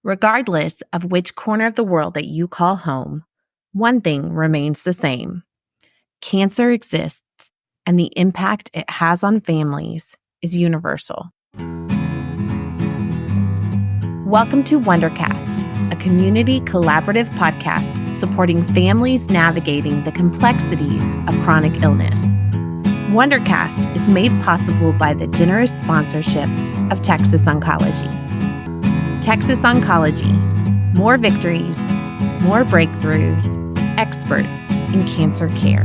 Regardless of which corner of the world that you call home, one thing remains the same. Cancer exists, and the impact it has on families is universal. Welcome to Wondercast, a community collaborative podcast supporting families navigating the complexities of chronic illness. Wondercast is made possible by the generous sponsorship of Texas Oncology. Texas Oncology, more victories, more breakthroughs, experts in cancer care.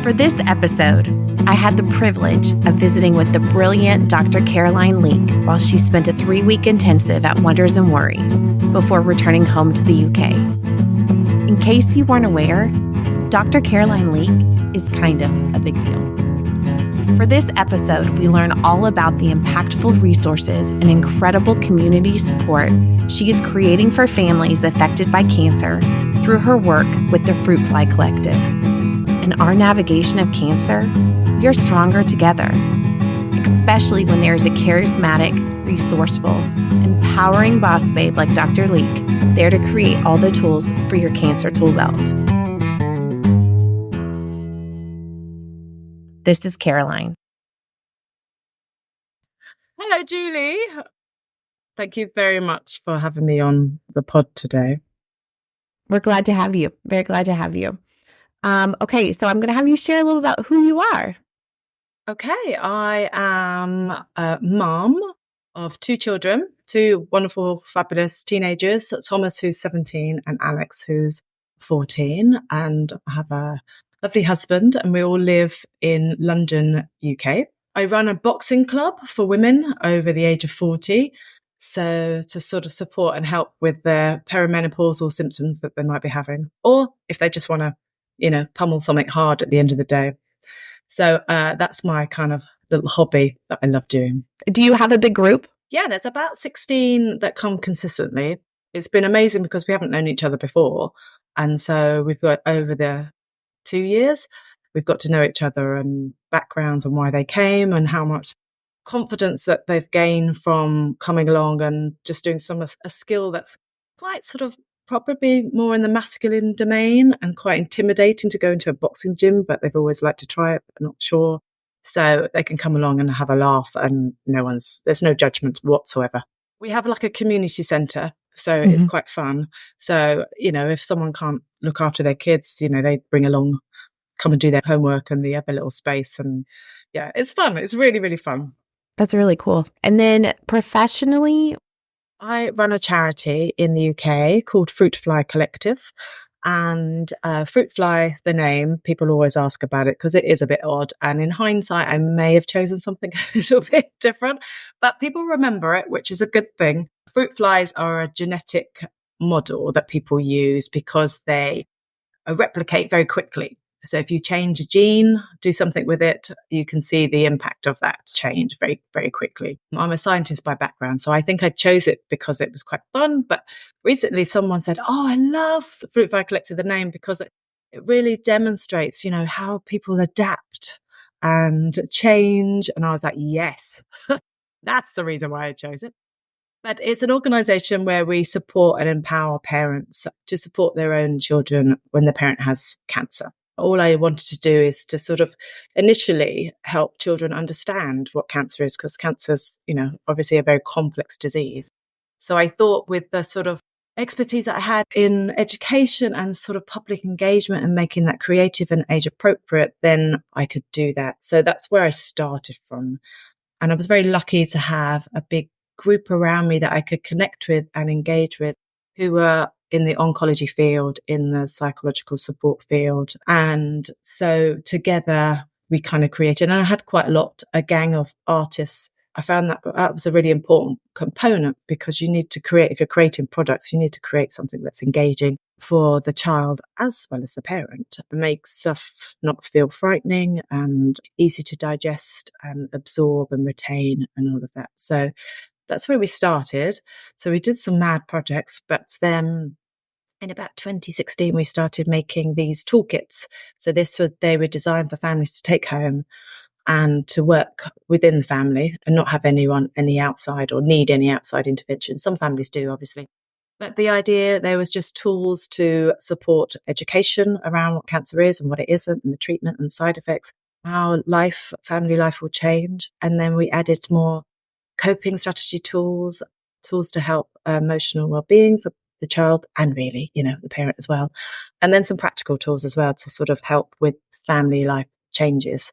For this episode, I had the privilege of visiting with the brilliant Dr. Caroline Leek while she spent a 3-week intensive at Wonders and Worries before returning home to the UK. In case you weren't aware, Dr. Caroline Leek is kind of a big deal. For this episode, we learn all about the impactful resources and incredible community support she is creating for families affected by cancer through her work with the Fruitfly Collective. In our navigation of cancer, we are stronger together, especially when there is a charismatic, resourceful, empowering boss babe like Dr. Leek there to create all the tools for your cancer tool belt. This is Caroline. Hello, Julie. Thank you very much for having me on the pod today. We're glad to have you. Very glad to have you. Okay, so I'm going to have you share a little about who you are. Okay, I am a mum of 2 children, 2 wonderful, fabulous teenagers, Thomas, who's 17, and Alex, who's 14. And I have a lovely husband, and we all live in London, UK. I run a boxing club for women over the age of 40, so to sort of support and help with their perimenopausal symptoms that they might be having, or if they just want to, pummel something hard at the end of the day. So that's my kind of little hobby that I love doing. Do you have a big group? Yeah, there's about 16 that come consistently. It's been amazing because we haven't known each other before. And so we've got over the 2 years, we've got to know each other and backgrounds and why they came and how much confidence that they've gained from coming along and just doing a skill that's quite sort of probably more in the masculine domain and quite intimidating to go into a boxing gym, but they've always liked to try it, but not sure. So they can come along and have a laugh and there's no judgment whatsoever. We have like a community centre, so it's quite fun. So, if someone can't look after their kids, they bring along, come and do their homework, and they have a little space. And yeah, it's fun. It's really, really fun. That's really cool. And then professionally, I run a charity in the UK called Fruitfly Collective. And Fruitfly, the name, people always ask about it because it is a bit odd. And in hindsight, I may have chosen something a little bit different, but people remember it, which is a good thing. Fruit flies are a genetic model that people use because they replicate very quickly. So if you change a gene, do something with it, you can see the impact of that change very, very quickly. I'm a scientist by background, so I think I chose it because it was quite fun. But recently someone said, oh, I love the Fruitfly Collective, the name, because it really demonstrates, how people adapt and change. And I was like, yes, that's the reason why I chose it. But it's an organisation where we support and empower parents to support their own children when the parent has cancer. All I wanted to do is to sort of initially help children understand what cancer is, because cancer's, obviously a very complex disease. So I thought with the sort of expertise that I had in education and sort of public engagement and making that creative and age appropriate, then I could do that. So that's where I started from. And I was very lucky to have a big group around me that I could connect with and engage with who were in the oncology field, in the psychological support field. And so together we kind of created, and I had quite a gang of artists. I found that was a really important component because you need to create, if you're creating products, you need to create something that's engaging for the child as well as the parent. It makes stuff not feel frightening and easy to digest and absorb and retain and all of that. So that's where we started. So we did some mad projects, but then in about 2016, we started making these toolkits. So they were designed for families to take home. and to work within the family and not have any outside or need any outside intervention. Some families do, obviously. But the idea, there was just tools to support education around what cancer is and what it isn't, and the treatment and side effects, how family life will change. And then we added more coping strategy tools to help emotional well-being for the child and really, the parent as well. And then some practical tools as well to sort of help with family life changes.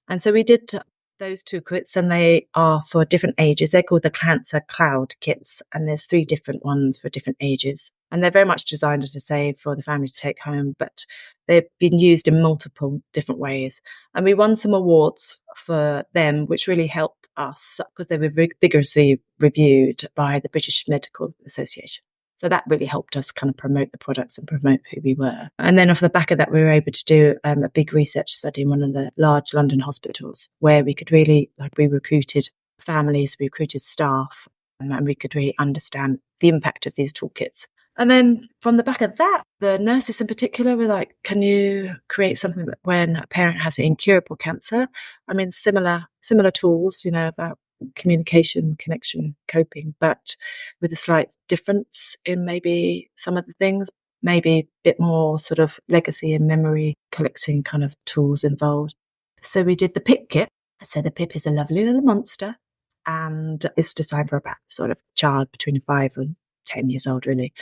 And so we did those 2 kits, and they are for different ages. They're called the Cancer Cloud kits, and there's 3 different ones for different ages. And they're very much designed, as I say, for the family to take home, but they've been used in multiple different ways. And we won some awards for them, which really helped us because they were vigorously reviewed by the British Medical Association. So that really helped us kind of promote the products and promote who we were. And then off the back of that, we were able to do a big research study in one of the large London hospitals where we could really, we recruited families, we recruited staff, and we could really understand the impact of these toolkits. And then from the back of that, the nurses in particular were like, can you create something that when a parent has incurable cancer? I mean, similar tools, about communication, connection, coping, but with a slight difference in maybe some of the things, maybe a bit more sort of legacy and memory collecting kind of tools involved. So we did the PIP kit. So the PIP is a lovely little monster and it's designed for about sort of child between 5 and 10 years old, really.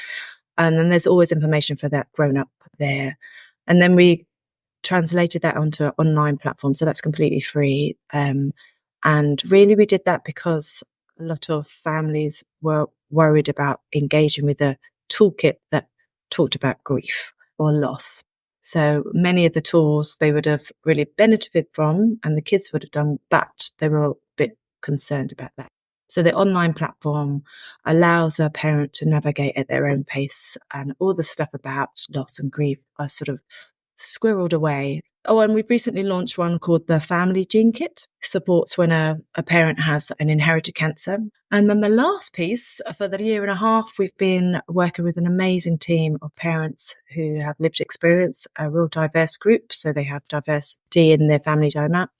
And then there's always information for that grown up there. And then we translated that onto an online platform. So that's completely free. And really, we did that because a lot of families were worried about engaging with a toolkit that talked about grief or loss. So many of the tools they would have really benefited from and the kids would have done, but they were a bit concerned about that. So the online platform allows a parent to navigate at their own pace, and all the stuff about loss and grief are sort of squirreled away. Oh, and we've recently launched one called the Family Gene Kit. Supports when a parent has an inherited cancer. And then the last piece, for the year and a half, we've been working with an amazing team of parents who have lived experience, a real diverse group. So they have diversity in their family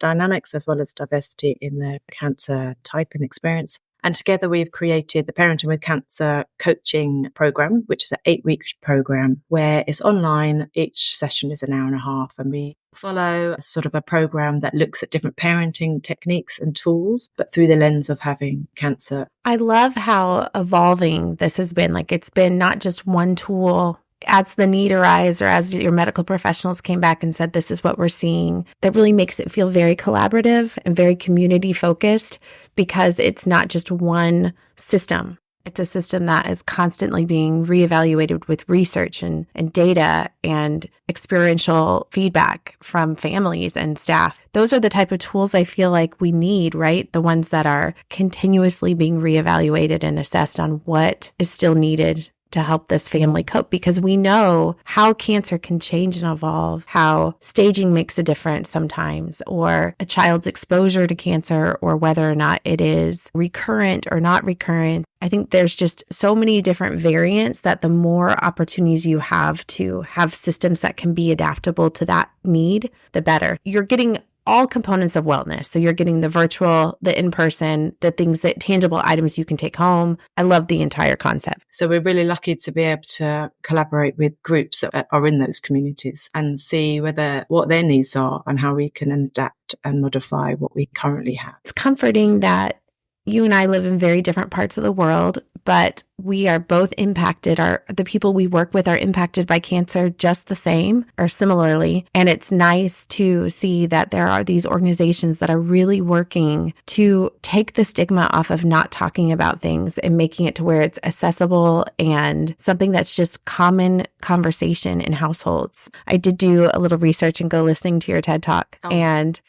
dynamics as well as diversity in their cancer type and experience. And together we've created the Parenting with Cancer coaching program, which is an 8-week program where it's online. Each session is an hour and a half, and we follow sort of a program that looks at different parenting techniques and tools, but through the lens of having cancer. I love how evolving this has been. Like, it's been not just one tool. As the need arises, or as your medical professionals came back and said, this is what we're seeing, that really makes it feel very collaborative and very community focused, because it's not just one system. It's a system that is constantly being reevaluated with research and data and experiential feedback from families and staff. Those are the type of tools I feel like we need, right? The ones that are continuously being reevaluated and assessed on what is still needed to help this family cope, because we know how cancer can change and evolve, how staging makes a difference sometimes, or a child's exposure to cancer, or whether or not it is recurrent or not recurrent. I think there's just so many different variants that the more opportunities you have to have systems that can be adaptable to that need, the better. You're getting all components of wellness. So you're getting the virtual, the in-person, the things that tangible items you can take home. I love the entire concept. So we're really lucky to be able to collaborate with groups that are in those communities and see what their needs are and how we can adapt and modify what we currently have. It's comforting that you and I live in very different parts of the world, but we are both impacted. The people we work with are impacted by cancer just the same or similarly. And it's nice to see that there are these organizations that are really working to take the stigma off of not talking about things and making it to where it's accessible and something that's just common conversation in households. I did do a little research and go listening to your TED Talk and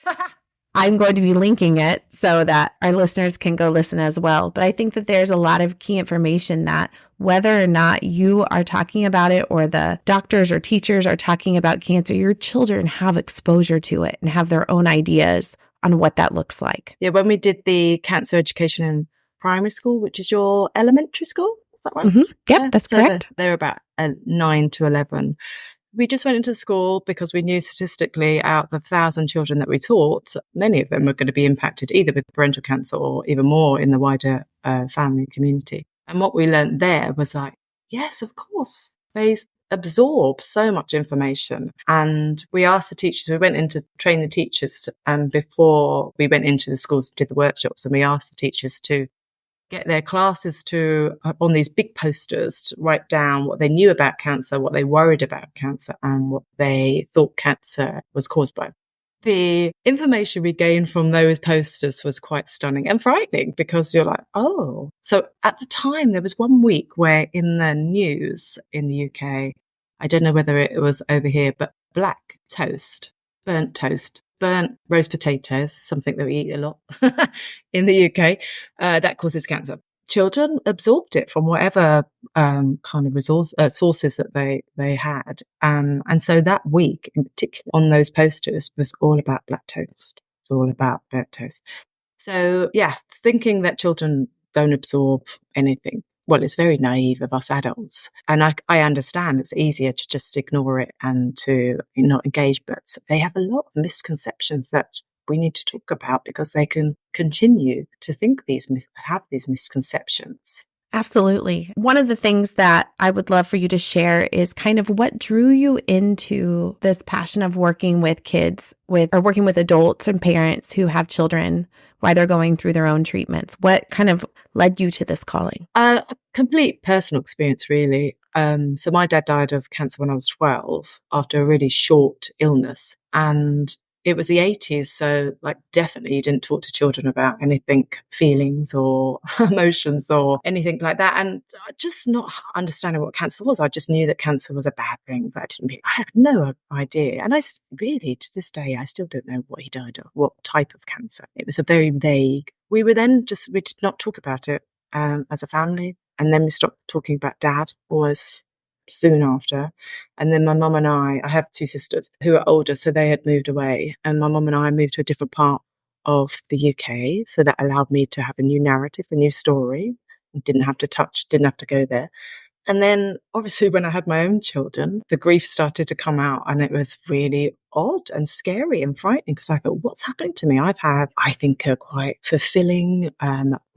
I'm going to be linking it so that our listeners can go listen as well. But I think that there's a lot of key information that whether or not you are talking about it or the doctors or teachers are talking about cancer, your children have exposure to it and have their own ideas on what that looks like. Yeah, when we did the cancer education in primary school, which is your elementary school, is that right? Mm-hmm. Yep, that's correct. They're about 9 to 11. we just went into school because we knew statistically out of the 1,000 children that we taught, many of them were going to be impacted either with parental cancer or even more in the wider family community. And what we learned there was like, yes, of course, they absorb so much information. And we asked the teachers, we went in to train the teachers, and before we went into the schools and did the workshops, and we asked the teachers to get their classes to, on these big posters, to write down what they knew about cancer, what they worried about cancer, and what they thought cancer was caused by. The information we gained from those posters was quite stunning and frightening, because you're like, oh. So at the time, there was 1 week where in the news in the UK, I don't know whether it was over here, but black toast, burnt roast potatoes, something that we eat a lot in the UK, that causes cancer. Children absorbed it from whatever kind of sources that they had. And so that week in particular on those posters was all about black toast. It was all about burnt toast. So yes, thinking that children don't absorb anything, well, it's very naive of us adults. And I understand it's easier to just ignore it and to not engage, but they have a lot of misconceptions that we need to talk about, because they can continue to have these misconceptions. Absolutely. One of the things that I would love for you to share is kind of what drew you into this passion of working with working with adults and parents who have children while they're going through their own treatments. What kind of led you to this calling? A complete personal experience, really. So my dad died of cancer when I was 12 after a really short illness. And it was the 80s, so like definitely you didn't talk to children about anything, feelings or emotions or anything like that. And just not understanding what cancer was. I just knew that cancer was a bad thing, but I had no idea. And I really, to this day, I still don't know what he died of, what type of cancer. It was a very vague. We did not talk about it as a family. And then we stopped talking about dad almost soon after. And then my mum and I have two sisters who are older, so they had moved away. And my mum and I moved to a different part of the UK. So that allowed me to have a new narrative, a new story. Didn't have to go there. And then obviously when I had my own children, the grief started to come out, and it was really odd and scary and frightening, because I thought, what's happening to me? I've had, I think, a quite fulfilling,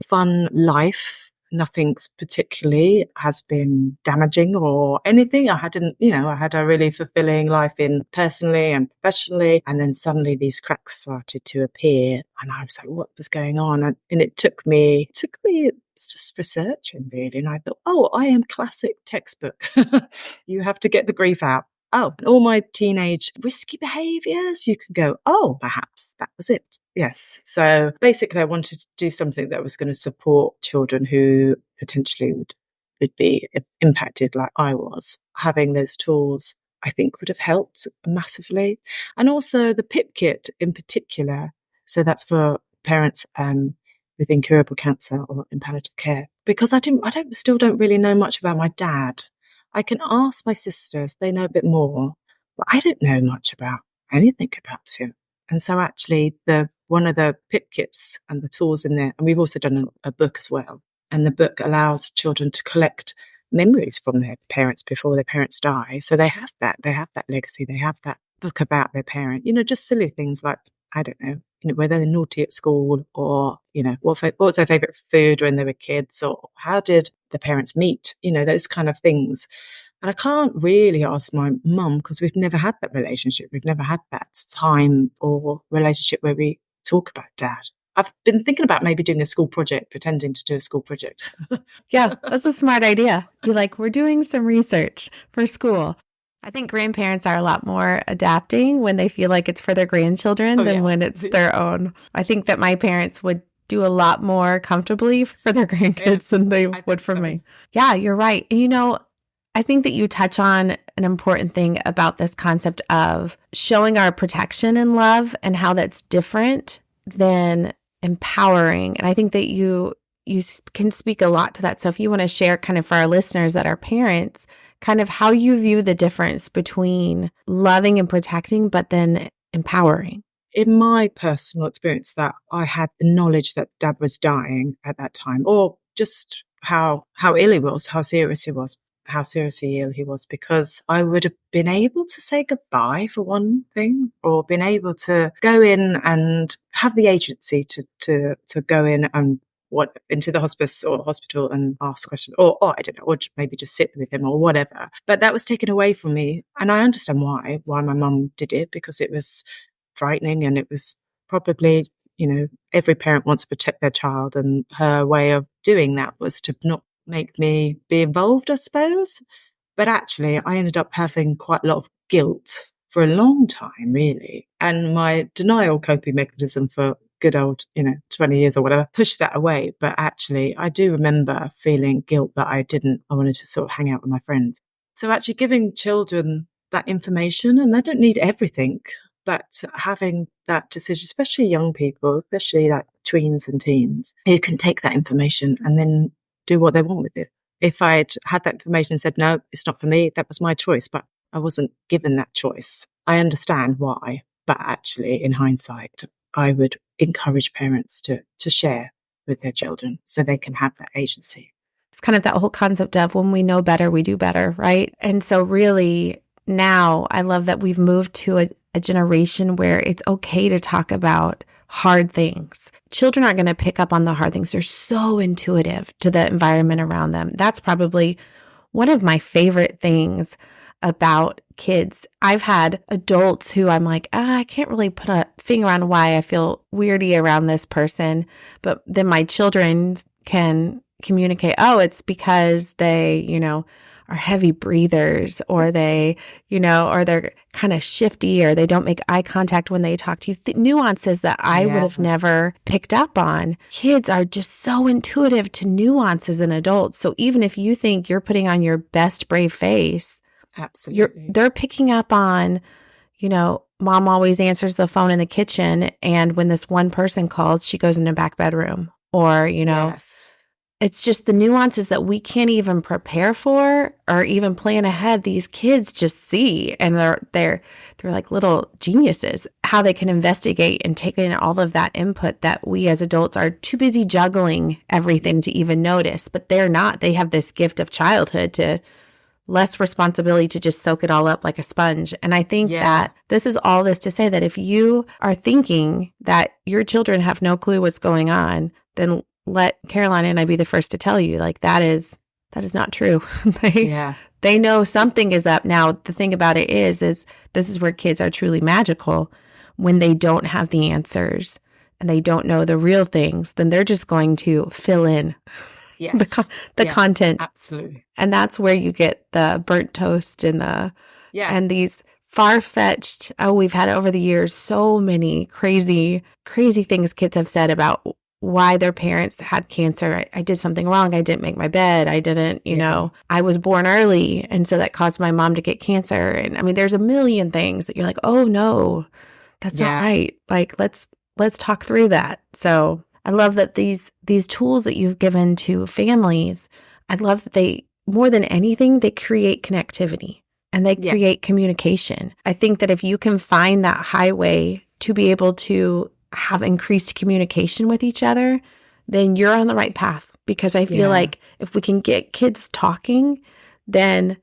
fun life. Nothing particularly has been damaging or anything. I had a really fulfilling life in personally and professionally. And then suddenly these cracks started to appear, and I was like, what was going on? And it took me just researching, really. And I thought, oh, I am classic textbook. You have to get the grief out. Oh, all my teenage risky behaviours, you could go, oh, perhaps that was it. Yes. So basically I wanted to do something that was going to support children who potentially would be impacted like I was. Having those tools, I think, would have helped massively. And also the PIP kit in particular. So that's for parents with incurable cancer or in palliative care. Because I still don't really know much about my dad. I can ask my sisters, they know a bit more, but I don't know much about anything about him. And so actually one of the PIP kits and the tools in there, and we've also done a book as well. And the book allows children to collect memories from their parents before their parents die. So they have that legacy. They have that book about their parent, just silly things like, I don't know, whether they're naughty at school, or, what was their favorite food when they were kids, or how did the parents meet, those kind of things. And I can't really ask my mum, because we've never had that relationship. We've never had that time or relationship where we talk about dad. I've been thinking about maybe doing a school project, pretending to do a school project. Yeah, that's a smart idea. Be like, we're doing some research for school. I think grandparents are a lot more adapting when they feel like it's for their grandchildren than when it's their own. I think that my parents would do a lot more comfortably for their grandkids than they would for me. Yeah, you're right. And I think that you touch on an important thing about this concept of showing our protection and love, and how that's different than empowering. And I think that you can speak a lot to that. So if you want to share kind of for our listeners that are parents, kind of how you view the difference between loving and protecting, but then empowering. In my personal experience, that I had the knowledge that dad was dying at that time, or just how ill he was, how serious he was. how seriously ill he was, because I would have been able to say goodbye for one thing, or been able to go in and have the agency to go in and into the hospice or hospital and ask questions, or I don't know, or maybe just sit with him or whatever. But that was taken away from me, and I understand why my mum did it, because it was frightening, and it was probably, every parent wants to protect their child, and her way of doing that was to not make me be involved, I suppose. But actually, I ended up having quite a lot of guilt for a long time, really. And my denial coping mechanism for good old, 20 years or whatever, pushed that away. But actually, I do remember feeling guilt that I wanted to sort of hang out with my friends. So actually giving children that information, and they don't need everything, but having that decision, especially young people, especially like tweens and teens, who can take that information and then do what they want with it. If I'd had that information and said, no, it's not for me, that was my choice, but I wasn't given that choice. I understand why, but actually, in hindsight, I would encourage parents to share with their children so they can have that agency. It's kind of that whole concept of when we know better, we do better, right? And so really now I love that we've moved to a generation where it's okay to talk about hard things. Children aren't going to pick up on the hard things. They're so intuitive to the environment around them. That's probably one of my favorite things about kids. I've had adults who I'm like, I can't really put a finger on why I feel weirdy around this person. But then my children can communicate, oh, it's because they, are heavy breathers, or they, or they're kind of shifty, or they don't make eye contact when they talk to you. Nuances that I would have never picked up on. Kids are just so intuitive to nuances in adults. So even if you think you're putting on your best brave face, absolutely, they're picking up on, mom always answers the phone in the kitchen, and when this one person calls, she goes in the back bedroom, or, yes. It's just the nuances that we can't even prepare for or even plan ahead. These kids just see, and they're like little geniuses, how they can investigate and take in all of that input that we as adults are too busy juggling everything to even notice. But they're not. They have this gift of childhood to less responsibility to just soak it all up like a sponge. And I think that this is all this to say that if you are thinking that your children have no clue what's going on, then let Caroline and I be the first to tell you, like, that is not true. They know something is up. Now, the thing about it is this is where kids are truly magical. When they don't have the answers and they don't know the real things, then they're just going to fill in the content. Absolutely. And that's where you get the burnt toast and and these far-fetched, we've had over the years so many crazy things kids have said about why their parents had cancer. I did something wrong. I didn't make my bed. I didn't, I was born early. And so that caused my mom to get cancer. And I mean, there's a million things that you're like, oh no, that's not right. Like, let's talk through that. So I love that these tools that you've given to families, I love that they, more than anything, they create connectivity and they create communication. I think that if you can find that highway to be able to have increased communication with each other, then you're on the right path. Because I feel like if we can get kids talking, then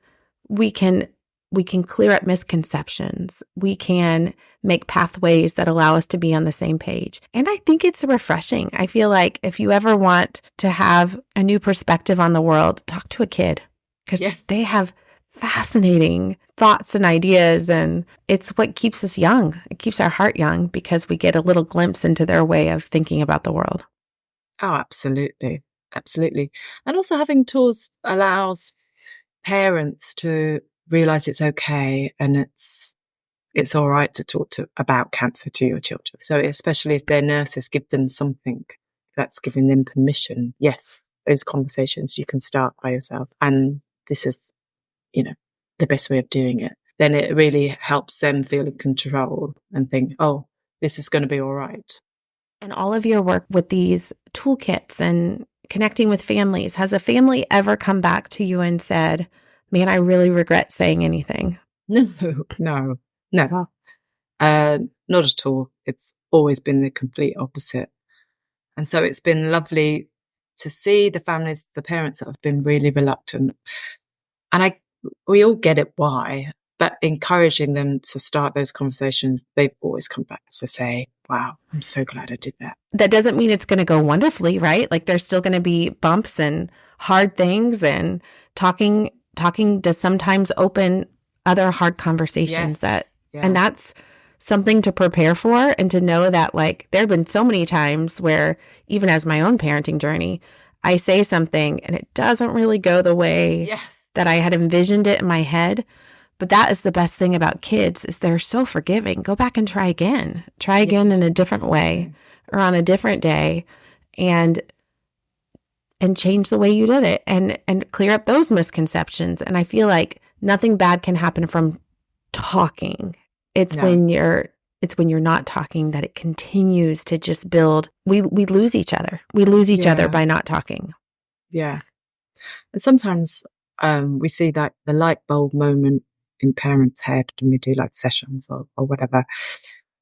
we can clear up misconceptions. We can make pathways that allow us to be on the same page. And I think it's refreshing. I feel like if you ever want to have a new perspective on the world, talk to a kid, because they have fascinating thoughts and ideas, and it's what keeps us young. It keeps our heart young because we get a little glimpse into their way of thinking about the world. Oh, absolutely. Absolutely. And also having tools allows parents to realize it's okay and it's all right to talk about cancer to your children. So especially if their nurses give them something that's giving them permission. Yes, those conversations you can start by yourself. And this is, the best way of doing it. Then it really helps them feel in control and think, oh, this is going to be all right. And all of your work with these toolkits and connecting with families, has a family ever come back to you and said, man, I really regret saying anything? No, never. Not at all. It's always been the complete opposite. And so it's been lovely to see the parents that have been really reluctant. And we all get it why, but encouraging them to start those conversations, they've always come back to say, wow, I'm so glad I did that. That doesn't mean it's going to go wonderfully, right? Like there's still going to be bumps and hard things, and talking does sometimes open other hard conversations and that's something to prepare for, and to know that like there have been so many times where even as my own parenting journey, I say something and it doesn't really go the way that I had envisioned it in my head. But that is the best thing about kids, is they're so forgiving. Go back and try again. Try again in a different way or on a different day, and change the way you did it, and clear up those misconceptions. And I feel like nothing bad can happen from talking. It's when you're not talking that it continues to just build. We lose each other. We lose each other by not talking. Yeah. And sometimes we see that the light bulb moment in parents' head when we do like sessions or whatever,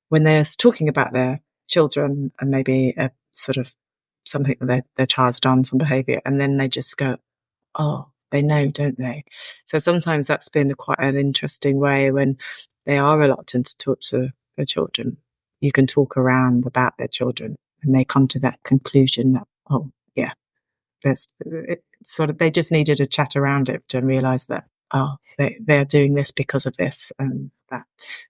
when they're talking about their children and maybe a sort of something that their child's done, some behavior, and then they just go, oh, they know, don't they? So sometimes that's been quite an interesting way when they are reluctant to talk to their children. You can talk around about their children and they come to that conclusion that, oh, yeah, they just needed a chat around it to realize that, oh, they're doing this because of this and that.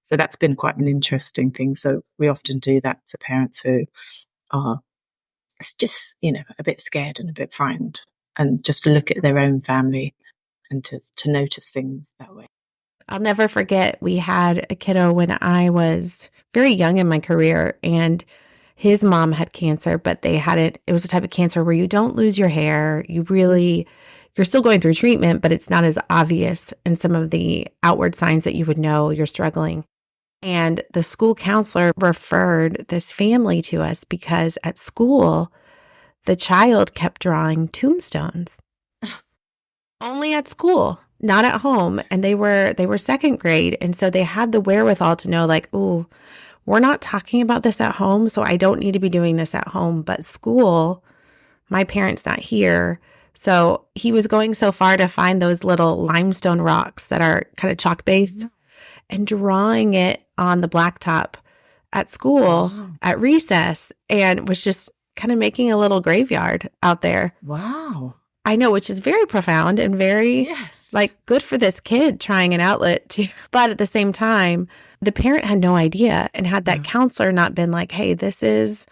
So that's been quite an interesting thing. So we often do that to parents who are just, a bit scared and a bit frightened, and just to look at their own family and to notice things that way. I'll never forget, we had a kiddo when I was very young in my career, and his mom had cancer, but it was a type of cancer where you don't lose your hair. You're still going through treatment, but it's not as obvious in some of the outward signs that you would know you're struggling. And the school counselor referred this family to us because at school, the child kept drawing tombstones. Only at school, not at home. And they were second grade. And so they had the wherewithal to know, like, oh, we're not talking about this at home, so I don't need to be doing this at home. But school, my parents not here. So he was going so far to find those little limestone rocks that are kind of chalk based and drawing it on the blacktop at school at recess, and was just kind of making a little graveyard out there. Wow. I know, which is very profound and very like good for this kid trying an outlet too. But at the same time, the parent had no idea, and had that counselor not been like, hey, this is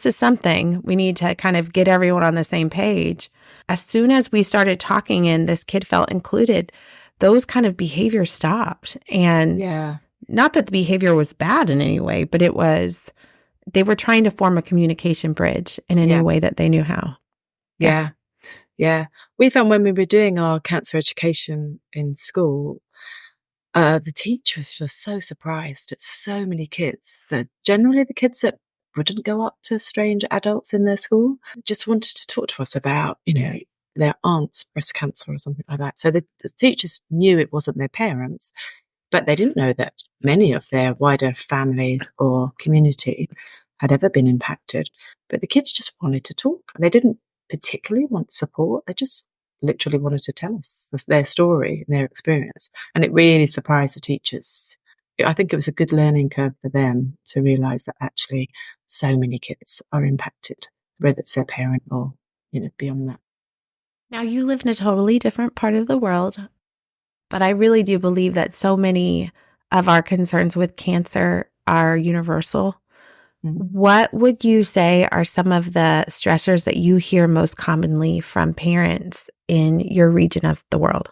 something we need to kind of get everyone on the same page. As soon as we started talking and this kid felt included, those kind of behaviors stopped. And not that the behavior was bad in any way, but they were trying to form a communication bridge in any way that they knew how. Yeah. We found when we were doing our cancer education in school, the teachers were so surprised at so many kids that generally the kids that wouldn't go up to strange adults in their school just wanted to talk to us about, their aunt's breast cancer or something like that. So the teachers knew it wasn't their parents, but they didn't know that many of their wider family or community had ever been impacted. But the kids just wanted to talk. They didn't particularly want support. They just literally wanted to tell us their story and their experience. And it really surprised the teachers. I think it was a good learning curve for them to realize that actually so many kids are impacted, whether it's their parent or, beyond that. Now, you live in a totally different part of the world, but I really do believe that so many of our concerns with cancer are universal. What would you say are some of the stressors that you hear most commonly from parents in your region of the world?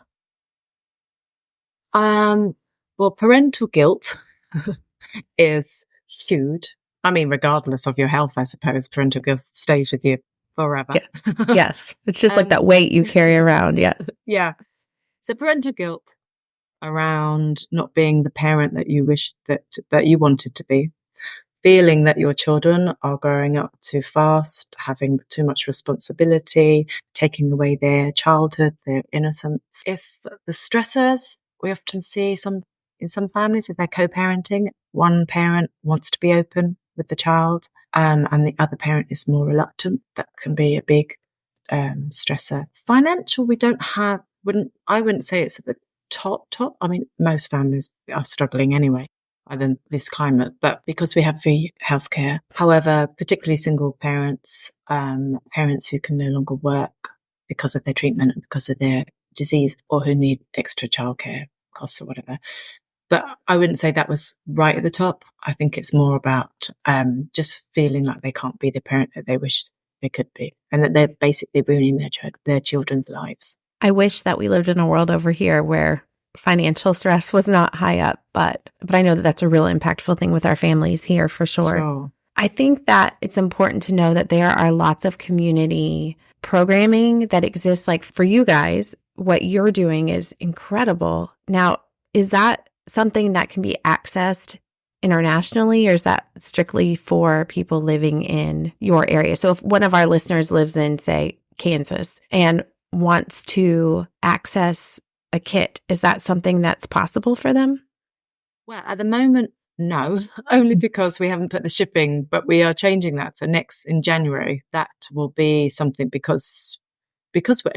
Well, parental guilt is huge. I mean, regardless of your health, I suppose, parental guilt stays with you forever. Yes. It's just like that weight you carry around. Yes. Yeah. So parental guilt around not being the parent that you wish that you wanted to be. Feeling that your children are growing up too fast, having too much responsibility, taking away their childhood, their innocence. If the stressors we often see in some families, if they're co-parenting, one parent wants to be open with the child, and the other parent is more reluctant, that can be a big stressor. Financial, we don't have wouldn't say it's at the top. I mean, most families are struggling anyway in this climate, but because we have free healthcare. However, particularly single parents, parents who can no longer work because of their treatment and because of their disease, or who need extra childcare costs or whatever. But I wouldn't say that was right at the top. I think it's more about just feeling like they can't be the parent that they wish they could be, and that they're basically ruining their children's lives. I wish that we lived in a world over here where financial stress was not high up, but I know that that's a real impactful thing with our families here for sure. I think that it's important to know that there are lots of community programming that exists. Like for you guys, what you're doing is incredible. Now, is that something that can be accessed internationally, or is that strictly for people living in your area? So if one of our listeners lives in, say, Kansas and wants to access a kit, is that something that's possible for them? Well, at the moment, no, only because we haven't put the shipping, but we are changing that. So in January, that will be something, because we're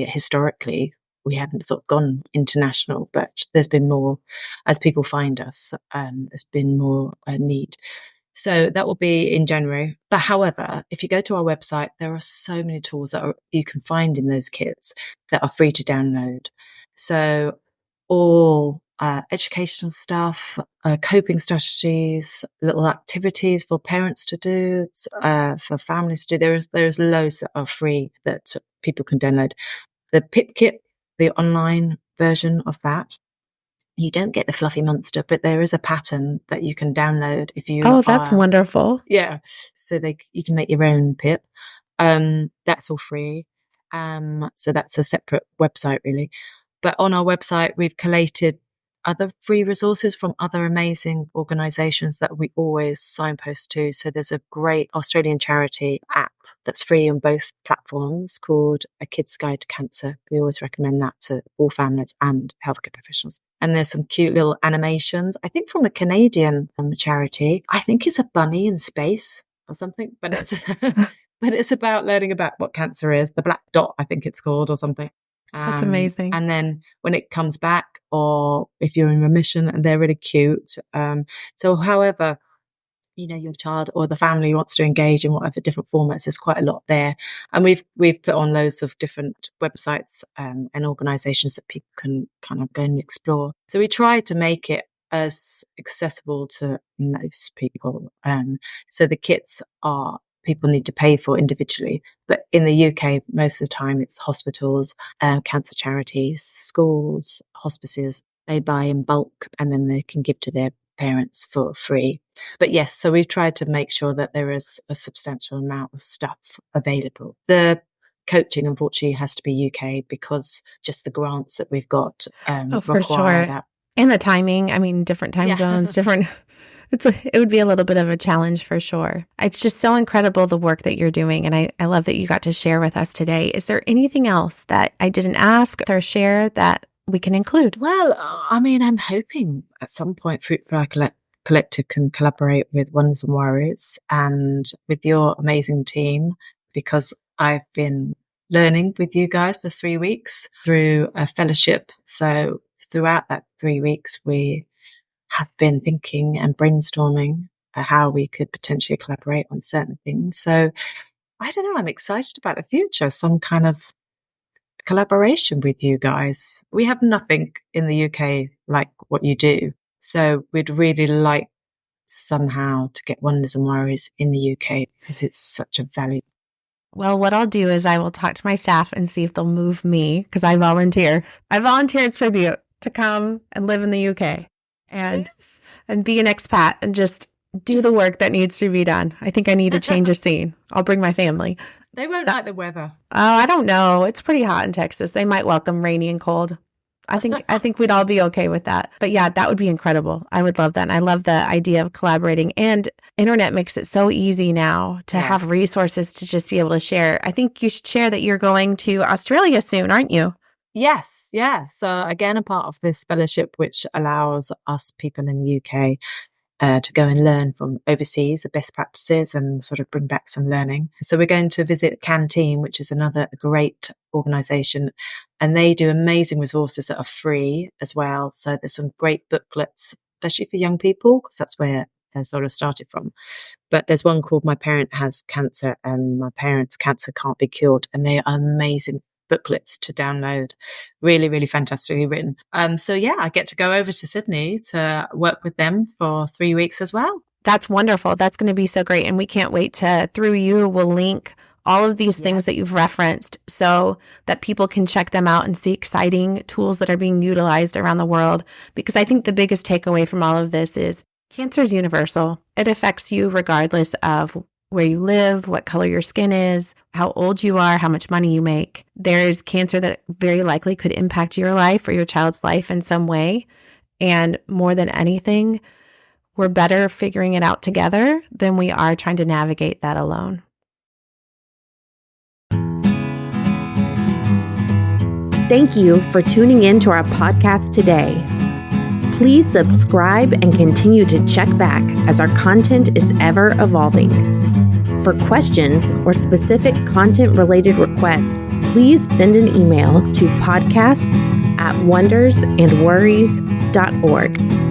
historically, we haven't sort of gone international, but there's been more, as people find us, there's been more need. So that will be in January. But however, if you go to our website, there are so many tools that you can find in those kits that are free to download. So all educational stuff, coping strategies, little activities for parents to do, for families to do. There's loads that are free that people can download. The PIP kit, the online version of that, you don't get the fluffy monster, but there is a pattern that you can download if you. Oh, that's wonderful. Yeah, so you can make your own PIP. That's all free. So that's a separate website, really. But on our website, we've collated other free resources from other amazing organisations that we always signpost to. So there's a great Australian charity app that's free on both platforms called A Kid's Guide to Cancer. We always recommend that to all families and healthcare professionals. And there's some cute little animations, I think from a Canadian charity. I think it's a bunny in space or something, but it's but it's about learning about what cancer is. The Black Dot, I think it's called, or something. That's amazing. And then when it comes back, or if you're in remission, and they're really cute. So however, your child or the family wants to engage in whatever different formats, there's quite a lot there. And we've put on loads of different websites and organisations that people can kind of go and explore. So we try to make it as accessible to most people. So the kits people need to pay for individually. But in the UK, most of the time it's hospitals, cancer charities, schools, hospices. They buy in bulk and then they can give to their parents for free. But yes, so we've tried to make sure that there is a substantial amount of stuff available. The coaching, unfortunately, has to be UK because just the grants that we've got for sure. that. And the timing, I mean, different time zones, different... It would be a little bit of a challenge for sure. It's just so incredible, the work that you're doing. And I love that you got to share with us today. Is there anything else that I didn't ask or share that we can include? Well, I mean, I'm hoping at some point Fruitfly Collective can collaborate with Wonders and Worries and with your amazing team, because I've been learning with you guys for 3 weeks through a fellowship. So throughout that 3 weeks, we have been thinking and brainstorming how we could potentially collaborate on certain things. So I don't know, I'm excited about the future, some kind of collaboration with you guys. We have nothing in the UK like what you do. So we'd really like somehow to get Wonders and Worries in the UK, because it's such a value. Well, what I'll do is I will talk to my staff and see if they'll move me, because I volunteer. I volunteer as tribute to come and live in the UK. And be an expat and just do the work that needs to be done. I think I need to change a scene. I'll bring my family. They won't like the weather. Oh, I don't know. It's pretty hot in Texas. They might welcome rainy and cold. I think we'd all be okay with that. But yeah, that would be incredible. I would love that. And I love the idea of collaborating. And internet makes it so easy now to have resources to just be able to share. I think you should share that you're going to Australia soon, aren't you? Yes, yeah. So again, a part of this fellowship, which allows us people in the UK to go and learn from overseas, the best practices, and sort of bring back some learning. So we're going to visit Canteen, which is another great organisation, and they do amazing resources that are free as well. So there's some great booklets, especially for young people, because that's where I sort of started from. But there's one called My Parent Has Cancer and My Parent's Cancer Can't Be Cured, and they are amazing booklets to download. Really, really fantastically written. So yeah, I get to go over to Sydney to work with them for 3 weeks as well. That's wonderful. That's going to be so great. And we can't wait to, through you, we'll link all of these things that you've referenced so that people can check them out and see exciting tools that are being utilized around the world. Because I think the biggest takeaway from all of this is cancer is universal. It affects you regardless of where you live, what color your skin is, how old you are, how much money you make. There's cancer that very likely could impact your life or your child's life in some way. And more than anything, we're better figuring it out together than we are trying to navigate that alone. Thank you for tuning in to our podcast today. Please subscribe and continue to check back as our content is ever evolving. For questions or specific content-related requests, please send an email to podcast@wondersandworries.org.